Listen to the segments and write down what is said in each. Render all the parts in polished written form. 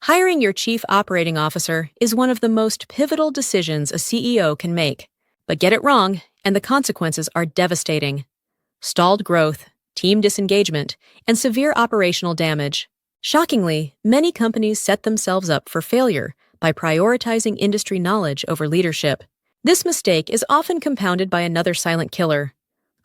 Hiring your chief operating officer is one of the most pivotal decisions a CEO can make. But get it wrong, and the consequences are devastating. Stalled growth, team disengagement, and severe operational damage. Shockingly, many companies set themselves up for failure by prioritizing industry knowledge over leadership. This mistake is often compounded by another silent killer: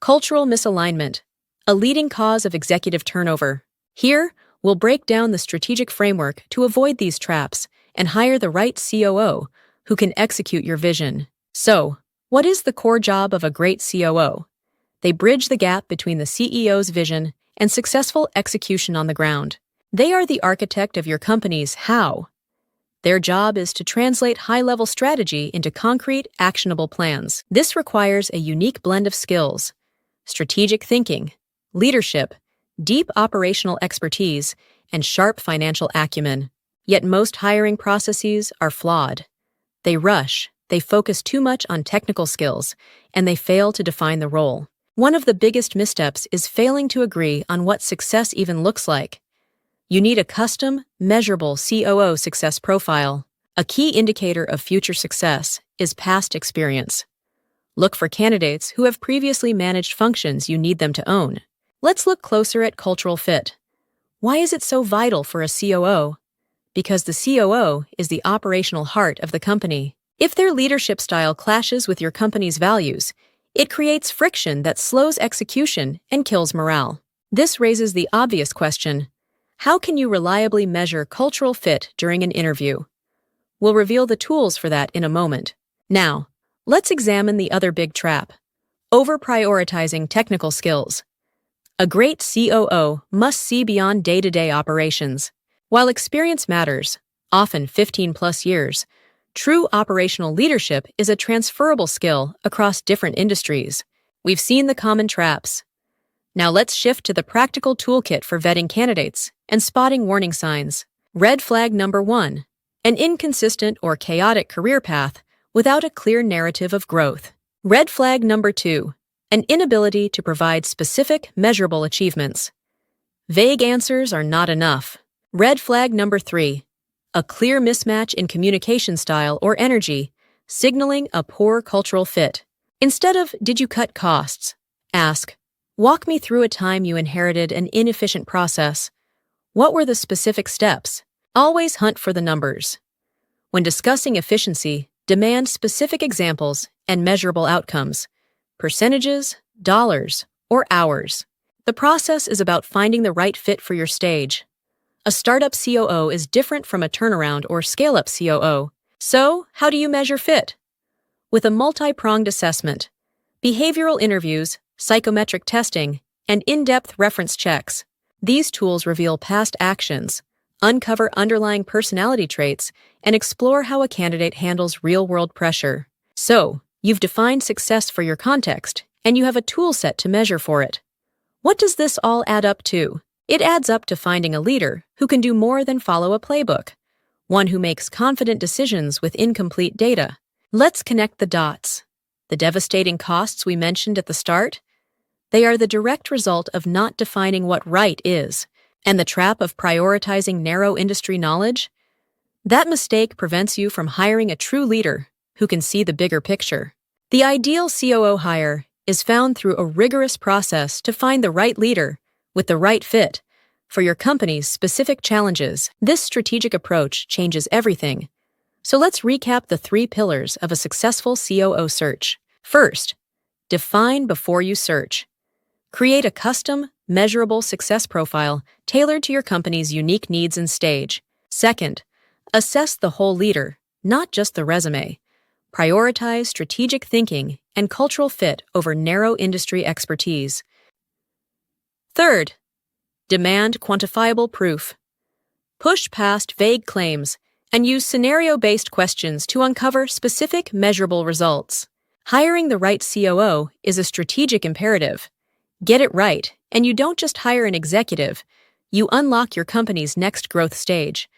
cultural misalignment, a leading cause of executive turnover. Here, we'll break down the strategic framework to avoid these traps and hire the right COO who can execute your vision. So, what is the core job of a great COO? They bridge the gap between the CEO's vision and successful execution on the ground. They are the architect of your company's how. Their job is to translate high-level strategy into concrete, actionable plans. This requires a unique blend of skills: strategic thinking, leadership, deep operational expertise, and sharp financial acumen. Yet most hiring processes are flawed. They rush, they focus too much on technical skills, and they fail to define the role. One of the biggest missteps is failing to agree on what success even looks like. You need a custom, measurable COO success profile. A key indicator of future success is past experience. Look for candidates who have previously managed functions you need them to own. Let's look closer at cultural fit. Why is it so vital for a COO? Because the COO is the operational heart of the company. If their leadership style clashes with your company's values, it creates friction that slows execution and kills morale. This raises the obvious question: how can you reliably measure cultural fit during an interview? We'll reveal the tools for that in a moment. Now, let's examine the other big trap: over-prioritizing technical skills. A great COO must see beyond day-to-day operations. While experience matters, often 15+ years, true operational leadership is a transferable skill across different industries. We've seen the common traps. Now let's shift to the practical toolkit for vetting candidates and spotting warning signs. Red flag number 1: an inconsistent or chaotic career path without a clear narrative of growth. Red flag number 2: an inability to provide specific, measurable achievements. Vague answers are not enough. Red flag number 3: a clear mismatch in communication style or energy, signaling a poor cultural fit. Instead of "did you cut costs?" ask, "Walk me through a time you inherited an inefficient process. What were the specific steps?" Always hunt for the numbers. When discussing efficiency, demand specific examples and measurable outcomes: percentages, dollars, or hours. The process is about finding the right fit for your stage. A startup COO is different from a turnaround or scale-up COO. So, how do you measure fit? With a multi-pronged assessment: behavioral interviews, psychometric testing, and in-depth reference checks. These tools reveal past actions, uncover underlying personality traits, and explore how a candidate handles real-world pressure. So, you've defined success for your context, and you have a tool set to measure for it. What does this all add up to? It adds up to finding a leader who can do more than follow a playbook, one who makes confident decisions with incomplete data. Let's connect the dots. The devastating costs we mentioned at the start? They are the direct result of not defining what right is, and the trap of prioritizing narrow industry knowledge? That mistake prevents you from hiring a true leader who can see the bigger picture. The ideal COO hire is found through a rigorous process to find the right leader with the right fit for your company's specific challenges. This strategic approach changes everything. So let's recap the 3 pillars of a successful COO search. First, define before you search. Create a custom, measurable success profile tailored to your company's unique needs and stage. Second, assess the whole leader, not just the resume. Prioritize strategic thinking and cultural fit over narrow industry expertise. Third, demand quantifiable proof. Push past vague claims and use scenario-based questions to uncover specific, measurable results. Hiring the right COO is a strategic imperative. Get it right, and you don't just hire an executive, you unlock your company's next growth stage.